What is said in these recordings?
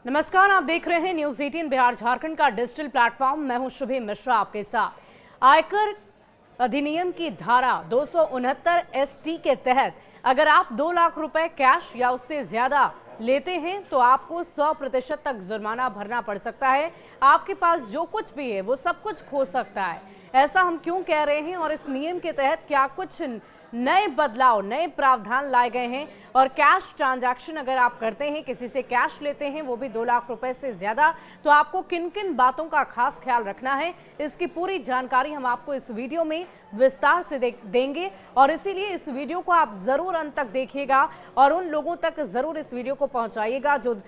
नमस्कार, आप देख रहे हैं न्यूज 18 बिहार झारखंड का डिजिटल प्लेटफॉर्म। मैं हूं शुभी मिश्रा आपके साथ। आयकर अधिनियम की धारा 269 एसटी के तहत अगर आप 2 लाख रुपए कैश या उससे ज्यादा लेते हैं तो आपको 100% तक जुर्माना भरना पड़ सकता है। आपके पास जो कुछ भी है वो सब कुछ खो सकता है। ऐसा हम क्यों कह रहे हैं और इस नियम के तहत क्या कुछ नए बदलाव, नए प्रावधान लाए गए हैं और कैश ट्रांजैक्शन अगर आप करते हैं, किसी से कैश लेते हैं वो भी 2 लाख रुपए से ज्यादा, तो आपको किन किन बातों का खास ख्याल रखना है, इसकी पूरी जानकारी हम आपको इस वीडियो में विस्तार से देंगे। और इसीलिए इस वीडियो को आप जरूर अंत तक देखिएगा और उन लोगों तक जरूर इस वीडियो को पहुंचाइएगा जो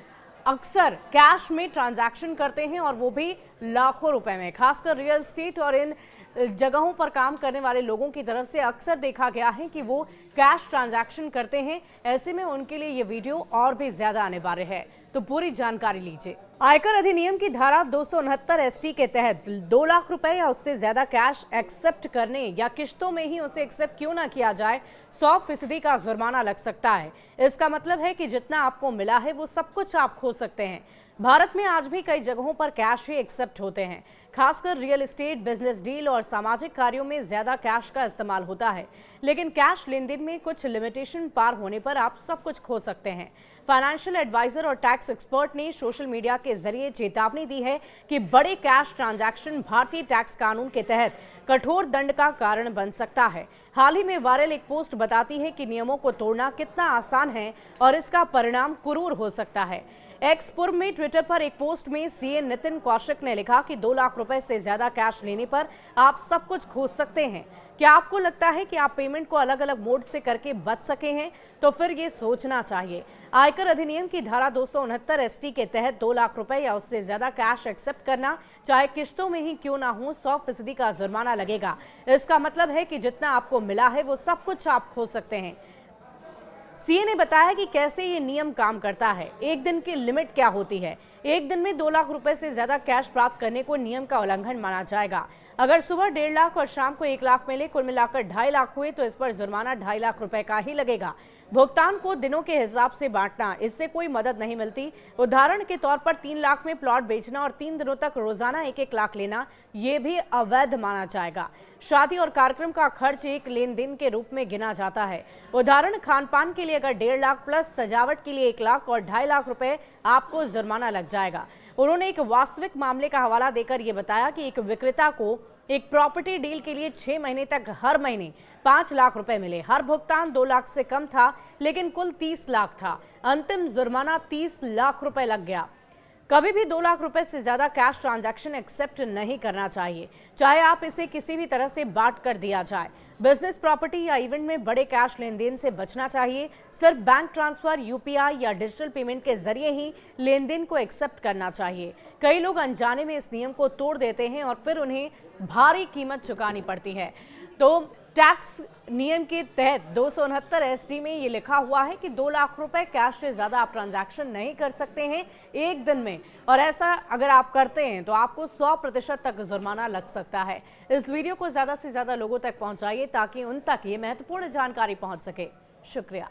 अक्सर कैश में ट्रांजैक्शन करते हैं और वो भी लाखों रुपए में। खासकर रियल एस्टेट और इन जगहों पर काम करने वाले लोगों की तरफ से अक्सर देखा गया है कि वो कैश ट्रांजैक्शन करते हैं। ऐसे में उनके लिए ये वीडियो और भी ज्यादा अनिवार्य है, तो पूरी जानकारी लीजिए। आयकर अधिनियम की धारा 269 एसटी के तहत 2 लाख रुपए या उससे ज्यादा कैश एक्सेप्ट करने या किश्तों में ही उसे एक्सेप्ट क्यों ना किया जाए, 100% का जुर्माना लग सकता है। इसका मतलब है कि जितना आपको मिला है वो सब कुछ आप खो सकते हैं। भारत में आज भी कई जगहों पर कैश ही एक्सेप्ट होते हैं। खासकर रियल एस्टेट, बिजनेस डील और सामाजिक कार्यों में ज्यादा कैश का इस्तेमाल होता है। लेकिन कैश लेन देन में कुछ लिमिटेशन पार होने पर आप सब कुछ खो सकते हैं। फाइनेंशियल एडवाइजर और टैक्स एक्सपर्ट ने सोशल मीडिया के जरिए चेतावनी दी है कि बड़े कैश ट्रांजैक्शन भारतीय टैक्स कानून के तहत कठोर दंड का कारण बन सकता है। हाल ही में वायरल एक पोस्ट बताती है कि नियमों को तोड़ना कितना आसान है और इसका परिणाम क्रूर हो सकता है। एक्स पूर्व में ट्विटर पर एक पोस्ट में सीए नितिन कौशिक ने लिखा कि 2 लाख रुपए से ज्यादा कैश लेने पर आप सब कुछ खो सकते हैं। क्या आपको लगता है कि आप पेमेंट को अलग अलग मोड से करके बच सके हैं? तो फिर ये सोचना चाहिए। आयकर अधिनियम की धारा 269 एसटी के तहत 2 लाख रुपए या उससे ज्यादा कैश एक्सेप्ट करना, चाहे किश्तों में ही क्यों ना हो, 100% का जुर्माना लगेगा। इसका मतलब है कि जितना आपको मिला है वो सब कुछ आप खो सकते हैं। सीए ने बताया कि कैसे ये नियम काम करता है। एक दिन की लिमिट क्या होती है? एक दिन में 2 लाख रुपए से ज्यादा कैश प्राप्त करने को नियम का उल्लंघन माना जाएगा। अगर सुबह 1.5 लाख और शाम को 1 लाख मिले, कुल मिलाकर 2.5 लाख हुए, तो इस पर जुर्माना 2.5 लाख रुपए का ही लगेगा। भुगतान को दिनों के हिसाब से बांटना, इससे कोई मदद नहीं मिलती। उदाहरण के तौर पर 3 लाख में प्लॉट बेचना और 3 दिनों तक रोजाना 1-1 लाख लेना, ये भी अवैध माना जाएगा। शादी और कार्यक्रम का खर्च एक लेन देन के रूप में गिना जाता है। उदाहरण, खान पान के लिए अगर 1.5 लाख प्लस सजावट के लिए 1 लाख और 2.5 लाख रुपए आपको जुर्माना लग जाएगा। उन्होंने एक वास्तविक मामले का हवाला देकर यह बताया कि एक विक्रेता को एक प्रॉपर्टी डील के लिए 6 महीने तक हर महीने 5 लाख रुपए मिले। हर भुगतान 2 लाख से कम था, लेकिन कुल 30 लाख था। अंतिम जुर्माना 30 लाख रुपए लग गया। कभी भी 2 लाख रुपए से ज्यादा कैश ट्रांजैक्शन एक्सेप्ट नहीं करना चाहिए, चाहे आप इसे किसी भी तरह से बांट कर दिया जाए। बिजनेस, प्रॉपर्टी या इवेंट में बड़े कैश लेन देन से बचना चाहिए। सिर्फ बैंक ट्रांसफर, यूपीआई या डिजिटल पेमेंट के जरिए ही लेन देन को एक्सेप्ट करना चाहिए। कई लोग अनजाने में इस नियम को तोड़ देते हैं और फिर उन्हें भारी कीमत चुकानी पड़ती है। तो टैक्स नियम के तहत 269 एसटी में ये लिखा हुआ है कि 2 लाख रुपए कैश से ज्यादा आप ट्रांजैक्शन नहीं कर सकते हैं एक दिन में, और ऐसा अगर आप करते हैं तो आपको 100% तक जुर्माना लग सकता है। इस वीडियो को ज्यादा से ज्यादा लोगों तक पहुंचाइए ताकि उन तक ये महत्वपूर्ण जानकारी पहुंच सके। शुक्रिया।